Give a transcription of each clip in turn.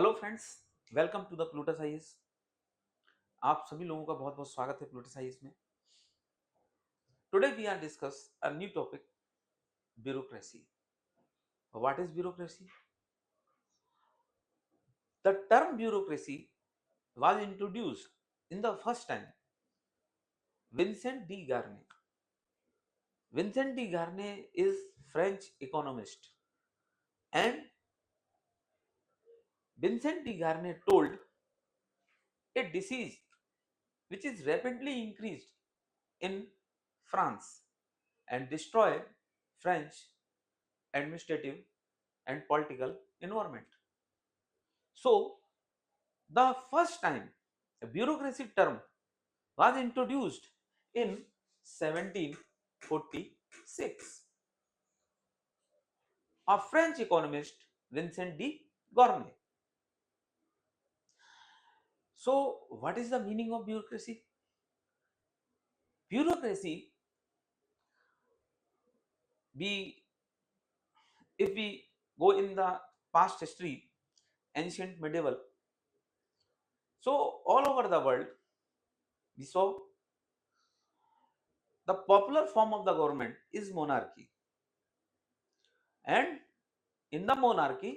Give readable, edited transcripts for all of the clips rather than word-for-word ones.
Hello friends, welcome to the Plutus IAS. आप सभी लोगों का बहुत बहुत स्वागत है प्लूटस आईएएस में। Today we are discuss a new topic, bureaucracy. What is bureaucracy? The term bureaucracy was introduced in the first time Vincent de Garne. Vincent de Garne is French economist, and Vincent de Garne told a disease which is rapidly increased in France and destroy French administrative and political environment. So, the first time a bureaucracy term was introduced in 1746 of French economist Vincent de Gournay. So, what is the meaning of bureaucracy? Bureaucracy, we if we go in the past history, ancient, medieval, so all over the world we saw the popular form of the government is monarchy, and in the monarchy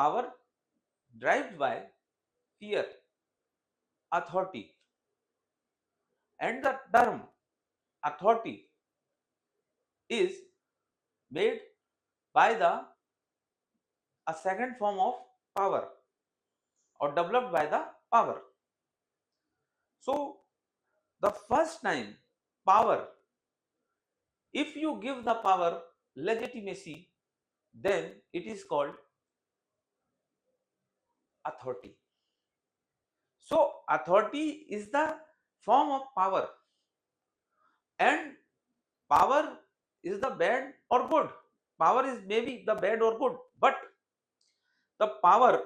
power derived by fear, authority, and the term authority is made by the a second form of power or developed by the power. So the first time power, if you give the power legitimacy, then it is called authority. So authority is the form of power, and power is the bad or good. Power is maybe the bad or good, but the power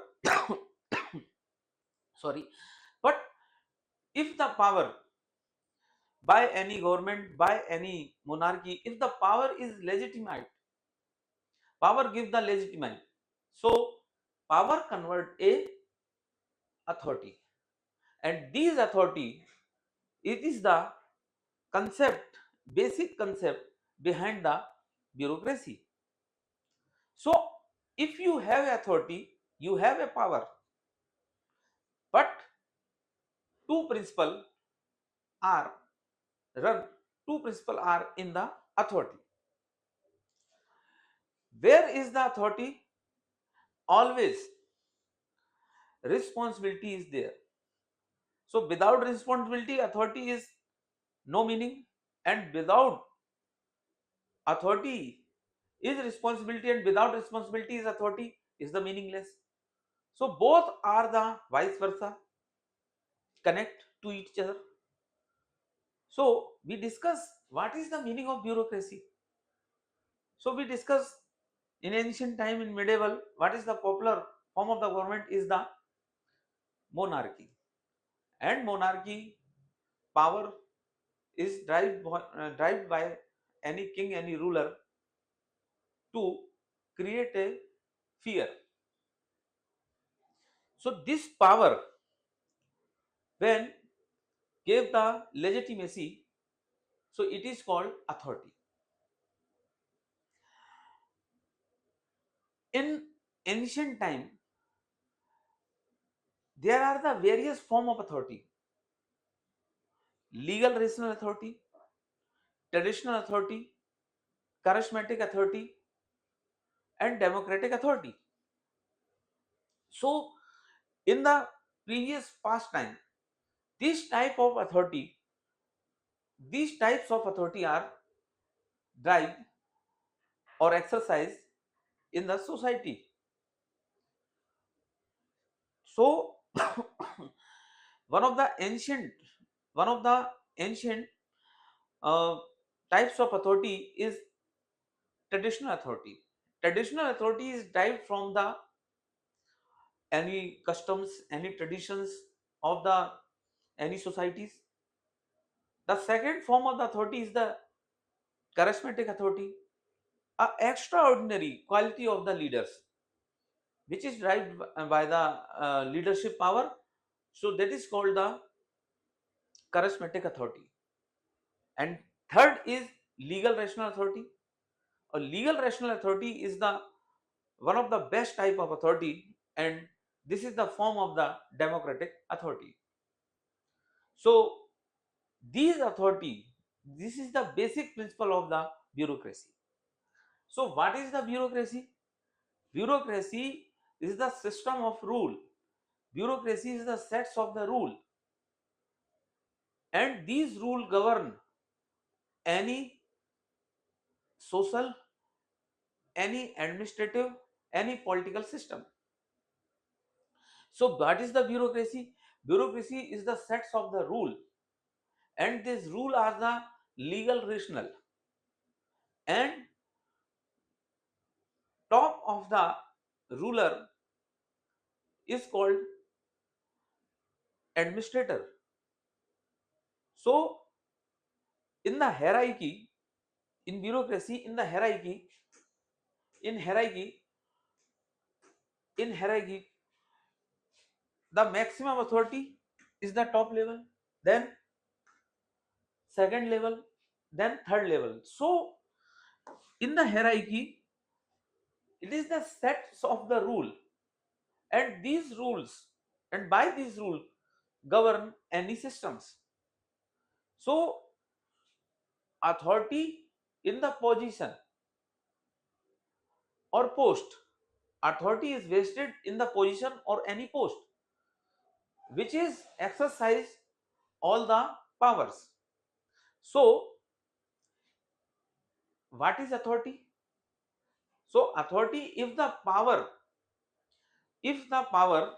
sorry, but if the power by any government, by any monarchy, if the power is legitimate, power give the legitimate, so power convert a authority, and these authority, it is the concept, basic concept behind the bureaucracy. So if you have authority, you have a power, but two principles are run, two principles are in the authority. Where is the authority? Always responsibility is there. So without responsibility, authority is no meaning, and without authority is responsibility, and without responsibility is authority is the meaningless. So both are the vice versa, connect to each other. So we discuss what is the meaning of bureaucracy. So we discuss in ancient time, in medieval, what is the popular form of the government is the monarchy, and monarchy power is derived by any king, any ruler, to create a fear. So this power, when gave the legitimacy, so it is called authority. In ancient time, there are the various form of authority: legal rational authority, traditional authority, charismatic authority, and democratic authority. So in the previous past time, this type of authority, these types of authority are derived or exercised in the society. So one of the ancient one of the ancient uh, types of authority is traditional authority. Traditional authority is derived from the any customs, any traditions of the any societies. The second form of the authority is the charismatic authority, a extraordinary quality of the leaders. which is derived by the leadership power. So that is called the charismatic authority. And third is legal rational authority. A legal rational authority is the one of the best type of authority, and this is the form of the democratic authority. So these authority, this is the basic principle of the bureaucracy. So what is the bureaucracy? Bureaucracy is the system of rule. Bureaucracy is the sets of the rule, and these rule govern any social, any administrative, any political system. So what is the bureaucracy? Bureaucracy is the sets of the rule, and these rule are the legal rational, and top of the ruler is called administrator. So in the hierarchy, in bureaucracy, in hierarchy, in hierarchy, the maximum authority is the top level, then second level, then third level. So in the hierarchy, it is the sets of the rule, and these rules, and by these rules govern any systems. So authority in the position or post, authority is vested in the position or any post which is exercise all the powers. So what is authority? So authority, if the power, if the power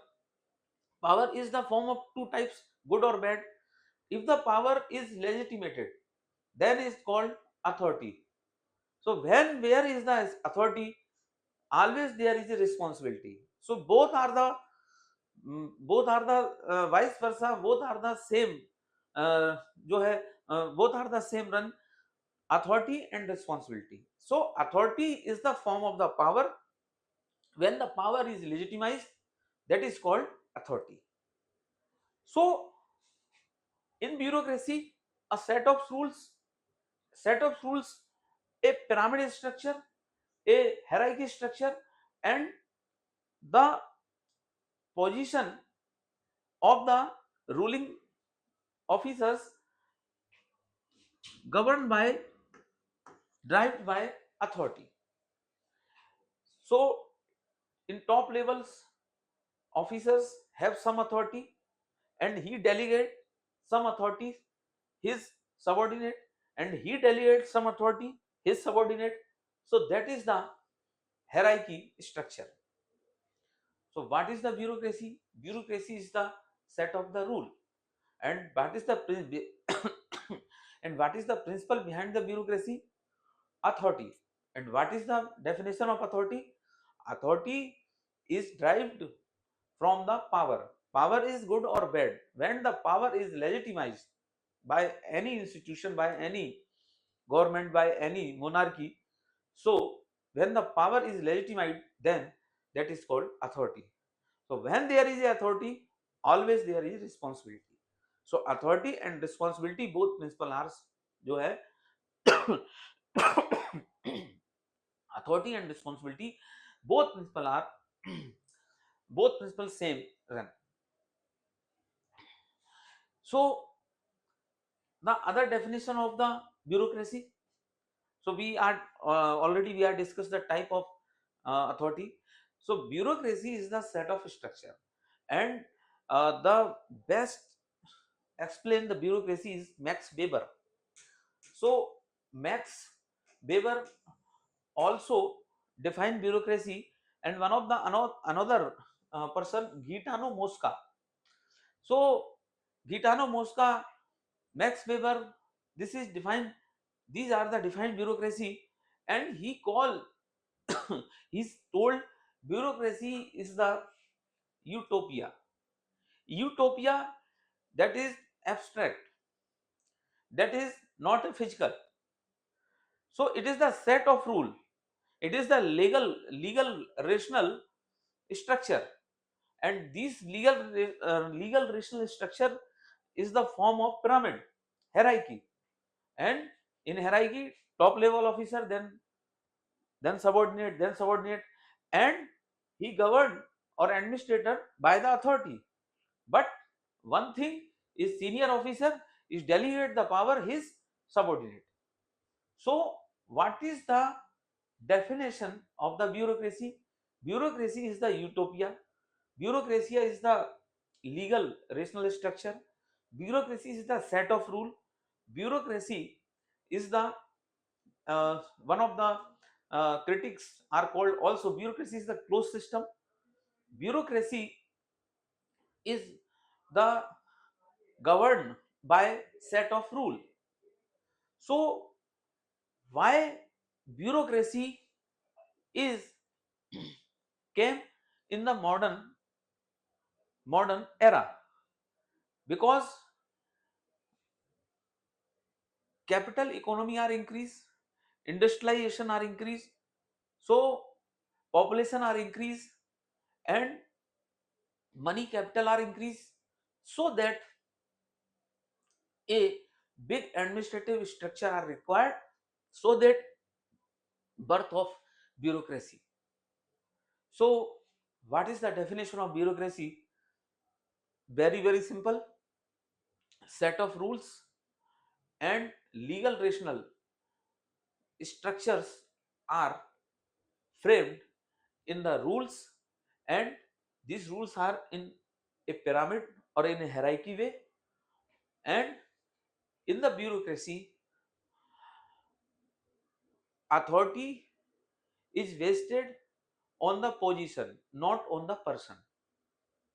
is the form of two types, good or bad. If the power is legitimated, then is called authority. So when where is the authority, always there is a responsibility. So both are the vice versa, both are the same, जो है both are the same run, authority and responsibility. So authority is the form of the power. When the power is legitimized, that is called authority. So in bureaucracy, a set of rules, a pyramid structure, a hierarchy structure, and the position of the ruling officers governed by, derived by authority. So in top levels, officers have some authority, and he delegate some authority his subordinate, and he delegates some authority his subordinate. So that is the hierarchy structure. So what is the bureaucracy? Bureaucracy is the set of the rule, and what is the and what is the principle behind the bureaucracy? Authority. And what is the definition of authority? Authority is derived from the power. Power is good or bad when the power is legitimized by any institution, by any government, by any monarchy. So when the power is legitimized, then that is called authority. So when there is a authority, always there is responsibility. So authority and responsibility, both principle are जो है authority and responsibility, both principle are both principles same run. So the other definition of the bureaucracy. So we are already we are discussed the type of authority. So bureaucracy is the set of structure, and the best explain the bureaucracy is Max Weber. So Max Weber also defined bureaucracy, and one of the another person, Gaetano Mosca. So Gaetano Mosca, Max Weber, this is defined. These are the defined bureaucracy, and he called he's told bureaucracy is the utopia. Utopia, that is abstract, that is not a physical. So it is the set of rule, it is the legal rational structure, and this legal rational structure is the form of pyramid hierarchy. And in hierarchy, top level officer, then subordinate, and he governed or administrator by the authority. But one thing is, senior officer is delegate the power his subordinate. So what is the definition of the bureaucracy? Bureaucracy is the utopia. Bureaucracy is the legal rational structure. Bureaucracy is the set of rule. Bureaucracy is the one of the critics are called also, bureaucracy is the closed system. Bureaucracy is the governed by set of rule. So why bureaucracy is came in the modern era? Because capital economy are increased, industrialization are increased, so population are increased, and money capital are increased, so that a big administrative structure are required, so that birth of bureaucracy. So what is the definition of bureaucracy? Very simple: set of rules and legal rational structures are framed in the rules, and these rules are in a pyramid or in a hierarchy way. And in the bureaucracy, authority is vested on the position, not on the person.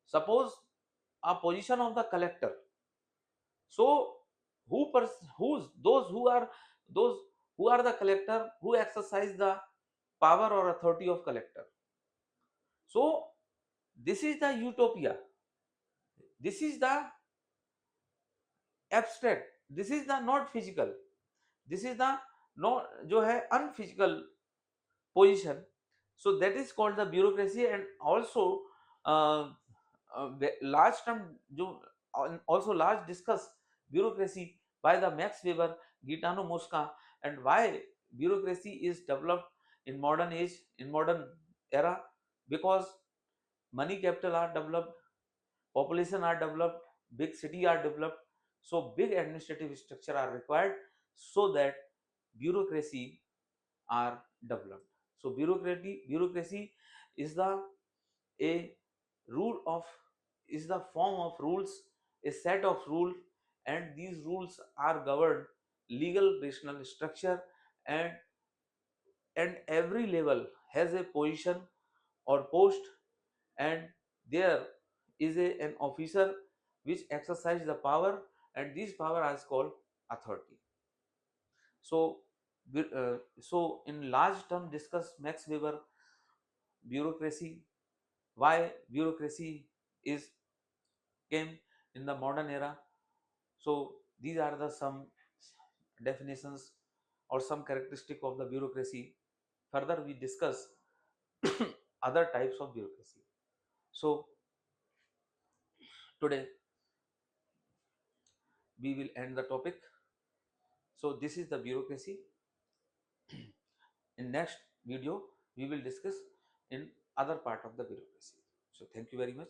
Suppose a position of the collector. So who's those who are the collector, who exercise the power or authority of collector? So this is the utopia. This is the abstract. This is the not physical. This is the no जो है unphysical position. So that is called the bureaucracy. And also large term जो also large discuss bureaucracy by the Max Weber, Gaetano Mosca, and why bureaucracy is developed in modern age, in modern era. Because money capital are developed, population are developed, big city are developed, so big administrative structure are required, so that bureaucracy are developed. So bureaucracy is the a rule of is the form of rules, a set of rules, and these rules are governed legal rational structure. And every level has a position or post, and there is an officer which exercise the power, and this power is called authority. So so in large term discuss Max Weber bureaucracy, why bureaucracy is came in the modern era. So these are the some definitions or some characteristic of the bureaucracy. Further we discuss other types of bureaucracy. So today we will end the topic. So this is the bureaucracy. In next video we will discuss in other part of the bureaucracy. So thank you very much.